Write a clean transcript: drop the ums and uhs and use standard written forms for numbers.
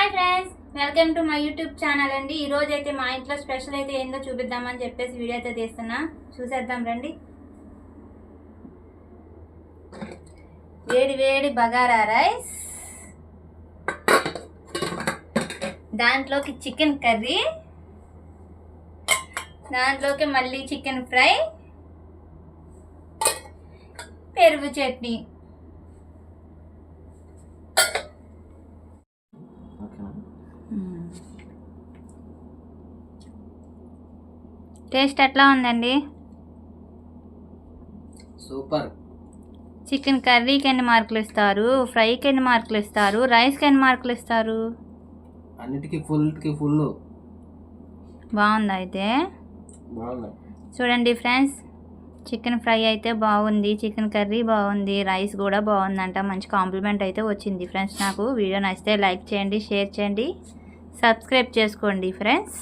Hi friends, welcome to my YouTube channel అండి. ఈ రోజు అయితే మా ఇంట్లో స్పెషల్ అయితే ఏందో చూపిద్దామని చెప్పేసి వీడియో అయితే తీస్తున్నా. చూసేద్దాం రండి. వేడి వేడి బగారా రైస్, దాంట్లోకి చికెన్ కర్రీ, దాంట్లోకి మళ్ళీ చికెన్ ఫ్రై, పెరుగు చట్నీ. టేస్ట్ ఎట్లా ఉందండి? సూపర్. చికెన్ కర్రీకి ఎన్ని మార్కులు ఇస్తారు, ఫ్రైకి ఎన్ని మార్కులు ఇస్తారు, రైస్కి ఎన్ని మార్కులు ఇస్తారు? అన్నిటికీ ఫుల్. బాగుంది అయితే. బాగుంది. చూడండి ఫ్రెండ్స్, చికెన్ ఫ్రై అయితే బాగుంది, చికెన్ కర్రీ బాగుంది, రైస్ కూడా బాగుందంట. మంచి కాంప్లిమెంట్ అయితే వచ్చింది ఫ్రెండ్స్. నాకు వీడియో నచ్చితే లైక్ చేయండి, షేర్ చేయండి, సబ్స్క్రైబ్ చేసుకోండి ఫ్రెండ్స్.